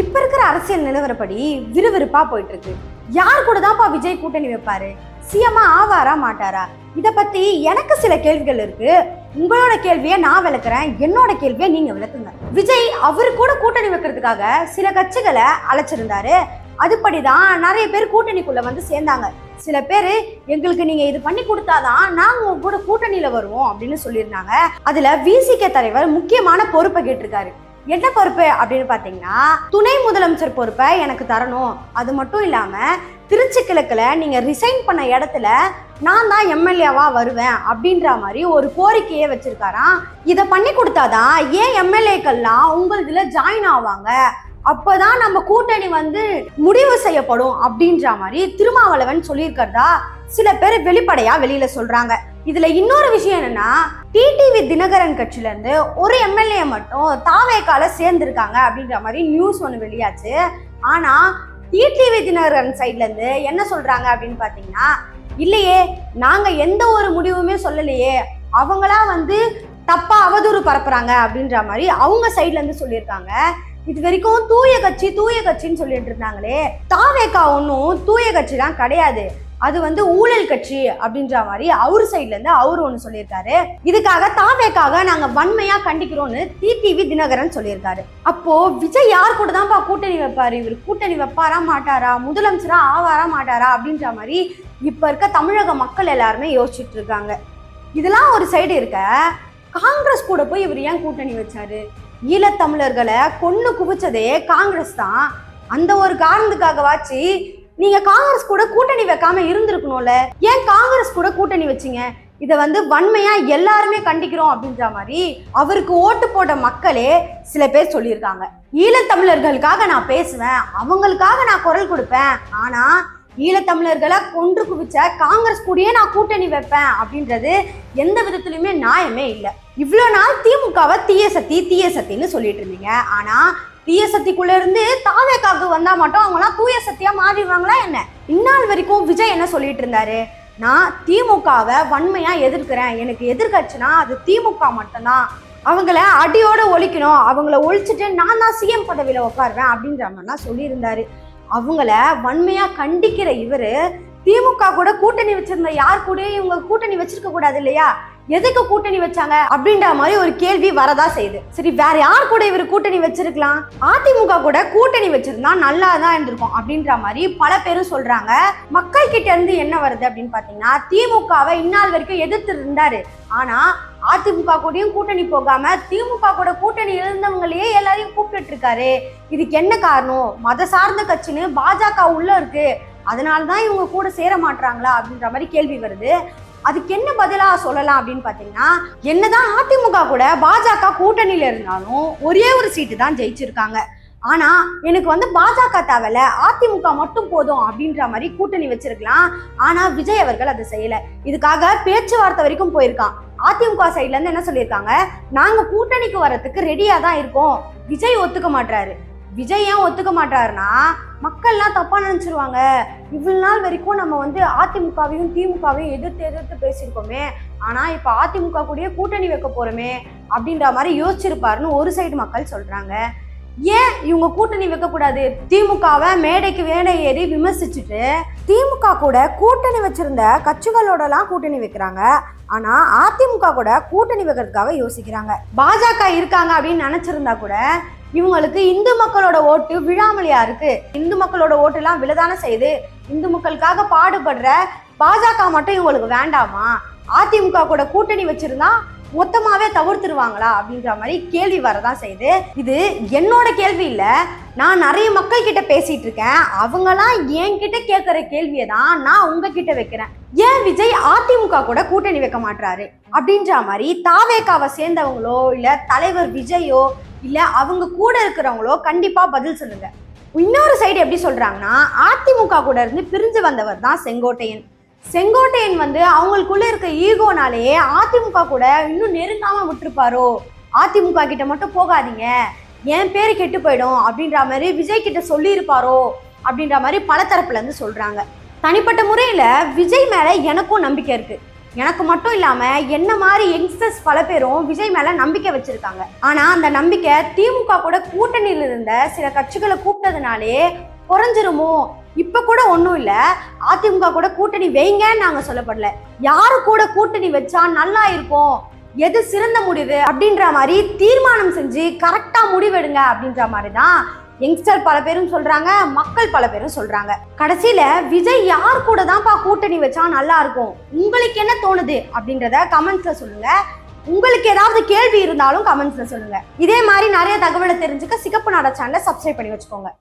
இப்ப இருக்கிற அரசியல் நிலவரப்படி விறுவிறுப்பா போயிட்டு இருக்கு. யார் கூட தான்ப்பா விஜய் கூட்டணி வைப்பாரு? சிஎம்மா ஆவாரா மாட்டாரா? இத பத்தி எனக்கு சில கேள்விகள் இருக்கு. உங்களோட கேள்வியை நான் விளக்குறேன், என்னோட கேள்வியை நீங்க விளக்குங்க. விஜய் அவரு கூட கூட்டணி வைக்கிறதுக்காக சில கட்சிகளை அழைச்சிருந்தாரு. அதுபடிதான் நிறைய பேர் கூட்டணிக்குள்ள வந்து சேர்ந்தாங்க. சில பேரு எங்களுக்கு நீங்க இது பண்ணி கொடுத்தாதான் நாங்க உங்க கூட கூட்டணியில வருவோம் அப்படின்னு சொல்லியிருந்தாங்க. அதுல விசிக தலைவர் முக்கியமான பொறுப்பை கேட்டிருக்காரு. என்ன பொறுப்பு அப்படின்னு பாத்தீங்கன்னா, துணை முதலமைச்சர் பொறுப்பை எனக்கு தரணும். அது மட்டும் இல்லாம திருச்சி கிழக்குல நீங்க ரிசைன் பண்ண இடத்துல நான் தான் எம்எல்ஏவா வருவேன் அப்படின்ற மாதிரி ஒரு கோரிக்கையை வச்சிருக்காராம். இதை பண்ணி கொடுத்தாதான் ஏன் எம்எல்ஏக்கள்லாம் உங்களுதுல ஜாயின் ஆவாங்க, அப்பதான் நம்ம கூட்டணி வந்து முடிவு செய்யப்படும் அப்படின்ற மாதிரி திருமாவளவன் சொல்லியிருக்கிறதா சில பேர் வெளிப்படையா வெளியில சொல்றாங்க. இதுல இன்னொரு விஷயம் என்னன்னா, டிடிவி தினகரன் கட்சியில இருந்து ஒரு எம்எல்ஏ மட்டும் தாவேக்கால சேர்ந்திருக்காங்க அப்படின்ற மாதிரி நியூஸ் ஒண்ணு வெளியாச்சு. ஆனா டிடிவி தினகரன் சைட்ல இருந்து என்ன சொல்றாங்க அப்படின்னு பாத்தீங்கன்னா, இல்லையே நாங்க எந்த ஒரு முடிவுமே சொல்லலையே, அவங்களா வந்து தப்பா அவதூறு பரப்புறாங்க அப்படின்ற மாதிரி அவங்க சைட்ல இருந்து சொல்லியிருக்காங்க. இது வரைக்கும் தூய கட்சின்னு சொல்லிட்டு இருந்தாங்களே, தாவேக்கா ஒன்றும் தூய கட்சி தான் கிடையாது, அது வந்து ஊழல் கட்சி அப்படின்ற மாதிரி அவர் சைட்ல இருந்து அவரு ஒண்ணு சொல்லியிருக்காரு. இதுக்காக தாவேக்காக நாங்க வன்மையா கண்டிக்கிறோம்னு டிடிவி தினகரன் சொல்லியிருக்காரு. அப்போ விஜய் யார் கூட தான்ப்பா கூட்டணி வைப்பாரு? இவர் கூட்டணி வைப்பாரா மாட்டாரா, முதலமைச்சரா ஆவாரா மாட்டாரா அப்படின்ற மாதிரி இப்ப இருக்க தமிழக மக்கள் எல்லாருமே யோசிச்சுட்டு இருக்காங்க. இதெல்லாம் ஒரு சைடு இருக்க, காங்கிரஸ் கூட போய் இவர் ஏன் கூட்டணி வச்சாரு? ஈழத்தமிழர்களை கொன்னு குவிச்சதே காங்கிரஸ் தான். அந்த ஒரு காரணத்துக்காகவாச்சு நீங்க காங்கிரஸ் கூட கூட்டணி வைக்காம இருந்திருக்கணும்ல, ஏன் காங்கிரஸ் கூட கூட்டணி வச்சீங்க? இதை வந்து வன்மையா எல்லாருமே கண்டிக்கிறோம் அப்படின்ற மாதிரி அவருக்கு ஓட்டு போட்ட மக்களே சில பேர் சொல்லியிருக்காங்க. ஈழத்தமிழர்களுக்காக நான் பேசுவேன், அவங்களுக்காக நான் குரல் கொடுப்பேன், ஆனா ஈழத்தமிழர்களை கொன்று குவிச்ச காங்கிரஸ் கூடயே நான் கூட்டணி வைப்பேன் அப்படின்றது எந்த விதத்திலுமே நியாயமே இல்லை. இவ்வளோ நாள் திமுகவை தீய சக்தின்னு சொல்லிட்டு இருந்தீங்க. ஆனா தீய சக்திக்குள்ள இருந்து தாவேக்காவுக்கு வந்தா மட்டும் அவங்களாம் தூய சக்தியா மாறிடுவாங்களா என்ன? இந்நாள் வரைக்கும் விஜய் என்ன சொல்லிட்டு இருந்தாரு? நான் திமுகவை வன்மையா எதிர்க்கிறேன், எனக்கு எதிர்கட்சினா அது திமுக மட்டும்தான், அவங்கள அடியோட ஒழிக்கணும், அவங்கள ஒழிச்சுட்டு நான் தான் சிஎம் பதவியில உட்காருவேன் அப்படின்ற மாதிரிலாம் சொல்லியிருந்தாரு. அவங்கள வன்மையா கண்டிக்கிற இவரு திமுக கூட கூட்டணி வச்சிருந்த யார் கூட இவங்க கூட்டணி வச்சிருக்க கூடாது இல்லையா, எதுக்கு கூட்டணி வச்சாங்க அப்படின்ற மாதிரி ஒரு கேள்வி வரதா செய்யுது. சரி, வேற யார் கூட இவர் கூட்டணி வச்சிருக்கலாம்? அதிமுக கூட கூட்டணி வச்சிருந்தா நல்லா தான் இருந்திருக்கும் அப்படின்ற மாதிரி பல பேரும் சொல்றாங்க. மக்கள் கிட்ட இருந்து என்ன வருது அப்படின்னு பாத்தீங்கன்னா, திமுகவை இந்நாள் வரைக்கும் எதிர்த்து இருந்தாரு, ஆனா அதிமுக கூடயும் கூட்டணி போகாம திமுக கூட கூட்டணி இருந்தவங்களையே எல்லாரையும் கூப்பிட்டு இருக்காரு. இதுக்கு என்ன காரணம்? மத சார்ந்த கட்சின்னு பாஜக உள்ள இருக்கு, அதனாலதான் இவங்க கூட சேர மாட்டாங்களா அப்படின்ற மாதிரி கேள்வி வருது. அதுக்கு என்ன பதிலா சொல்லலாம் அப்படின்னு பாத்தீங்கன்னா, என்னதான் அதிமுக கூட பாஜக கூட்டணியில இருந்தாலும் ஒரே ஒரு சீட்டு தான் ஜெயிச்சிருக்காங்க. ஆனா எனக்கு வந்து பாஜக தேவையில்ல, அதிமுக மட்டும் போதும் அப்படின்ற மாதிரி கூட்டணி வச்சிருக்கலாம். ஆனா விஜய் அவர்கள் அதை செய்யல. இதுக்காக பேச்சுவார்த்தை வரைக்கும் போயிருக்கான். அதிமுக சைட்ல இருந்து என்ன சொல்லியிருக்காங்க, நாங்க கூட்டணிக்கு வர்றதுக்கு ரெடியா தான் இருக்கோம். விஜய் ஒத்துக்க மாட்டாரு. விஜய் ஏன் ஒத்துக்க மாட்டாருன்னா, மக்கள்லாம் தப்பா நினைச்சிருவாங்க, இவ்வளவு நாள் வரைக்கும் நம்ம வந்து அதிமுகவையும் திமுகவையும் எதிர்த்து பேசியிருக்கோமே, ஆனா இப்ப அதிமுக கூடயே கூட்டணி வைக்க போறோமே அப்படின்ற மாதிரி யோசிச்சிருப்பாருன்னு ஒரு சைடு மக்கள் சொல்றாங்க. ஏன் இவங்க கூட்டணி வைக்க கூடாது? திமுகவை மேடைக்கு வேலை ஏறி விமர்சிச்சுட்டு திமுக கூட கூட்டணி வச்சிருந்த கட்சிகளோடலாம் கூட்டணி வைக்கிறாங்க, ஆனா அதிமுக கூட கூட்டணி வைக்கிறதுக்காக யோசிக்கிறாங்க. பாஜக இருக்காங்க அப்படின்னு நினைச்சிருந்தா கூட இவங்களுக்கு இந்து மக்களோட ஓட்டு விழாமலையா இருக்கு? இந்து மக்களோட ஓட்டு எல்லாம் விழதானே செய்யுது. இந்து மக்களுக்காக பாடுபடுற பாஜக மட்டும் இவங்களுக்கு வேண்டாமா? அதிமுக கூட கூட்டணி வச்சிருந்தா மொத்தமாவே தவிர்த்துருவாங்களா அப்படின்ற மாதிரி கேள்வி வரதான் செய்யுது. இது என்னோட கேள்வி இல்ல, நான் நிறைய மக்கள் கிட்ட பேசிட்டு இருக்கேன். அவங்கெல்லாம் என்கிட்ட கேட்கிற கேள்வியை தான் நான் உங்ககிட்ட வைக்கிறேன். ஏன் விஜய் அதிமுக கூட கூட்டணி வைக்க மாட்டாரு அப்படின்ற மாதிரி தாவேக்காவை சேர்ந்தவங்களோ இல்ல தலைவர் விஜயோ இல்ல அவங்க கூட இருக்கிறவங்களோ கண்டிப்பா பதில் சொல்லுங்க. இன்னொரு சைடு எப்படி சொல்றாங்கன்னா, அதிமுக கூட இருந்து பிரிஞ்சு வந்தவர் தான் செங்கோட்டையன் வந்து அவங்களுக்குள்ள இருக்க ஈகோனாலேயே அதிமுக கூட இன்னும் நெருங்காம விட்டுருப்பாரோ, அதிமுக கிட்ட மட்டும் போகாதீங்க, என் பேரு கெட்டு போயிடும் அப்படின்ற மாதிரி விஜய் கிட்ட சொல்லியிருப்பாரோ அப்படின்ற மாதிரி பல தரப்புல இருந்து சொல்றாங்க. தனிப்பட்ட முறையில விஜய் மேல எனக்கும் நம்பிக்கை இருக்கு. எனக்கு மட்டும் இல்லாம என்ன மாதிரி யங்ஸ்டர்ஸ் பல பேரும் விஜய் மேல நம்பிக்கை வச்சிருக்காங்க. ஆனா அந்த நம்பிக்கை திமுக கூட கூட்டணியில் இருந்த சில கட்சிகளை கூப்பிட்டதுனாலே குறைஞ்சிருமோ? இப்ப கூட ஒண்ணும் இல்ல, அதிமுக கூட கூட்டணி வைங்கன்னு நாங்க சொல்லப்படல, யாரு கூட கூட்டணி வச்சா நல்லா இருக்கும், எது சிறந்த முடிவு அப்படின்ற மாதிரி தீர்மானம் செஞ்சு கரெக்டா முடிவெடுங்க அப்படின்ற மாதிரி தான் யங்ஸ்டர் பல பேரும் சொல்றாங்க, மக்கள் பல பேரும் சொல்றாங்க. கடைசியில விஜய் யார் கூட தான்ப்பா கூட்டணி வச்சா நல்லா இருக்கும், உங்களுக்கு என்ன தோணுது அப்படின்றத கமெண்ட்ஸ்ல சொல்லுங்க. உங்களுக்கு ஏதாவது கேள்வி இருந்தாலும் கமெண்ட்ஸ்ல சொல்லுங்க. இதே மாதிரி நிறைய தகவலை தெரிஞ்சுக்க சிகப்பு நாடா சேனலை சப்ஸ்கிரைப் பண்ணி வச்சுக்கோங்க.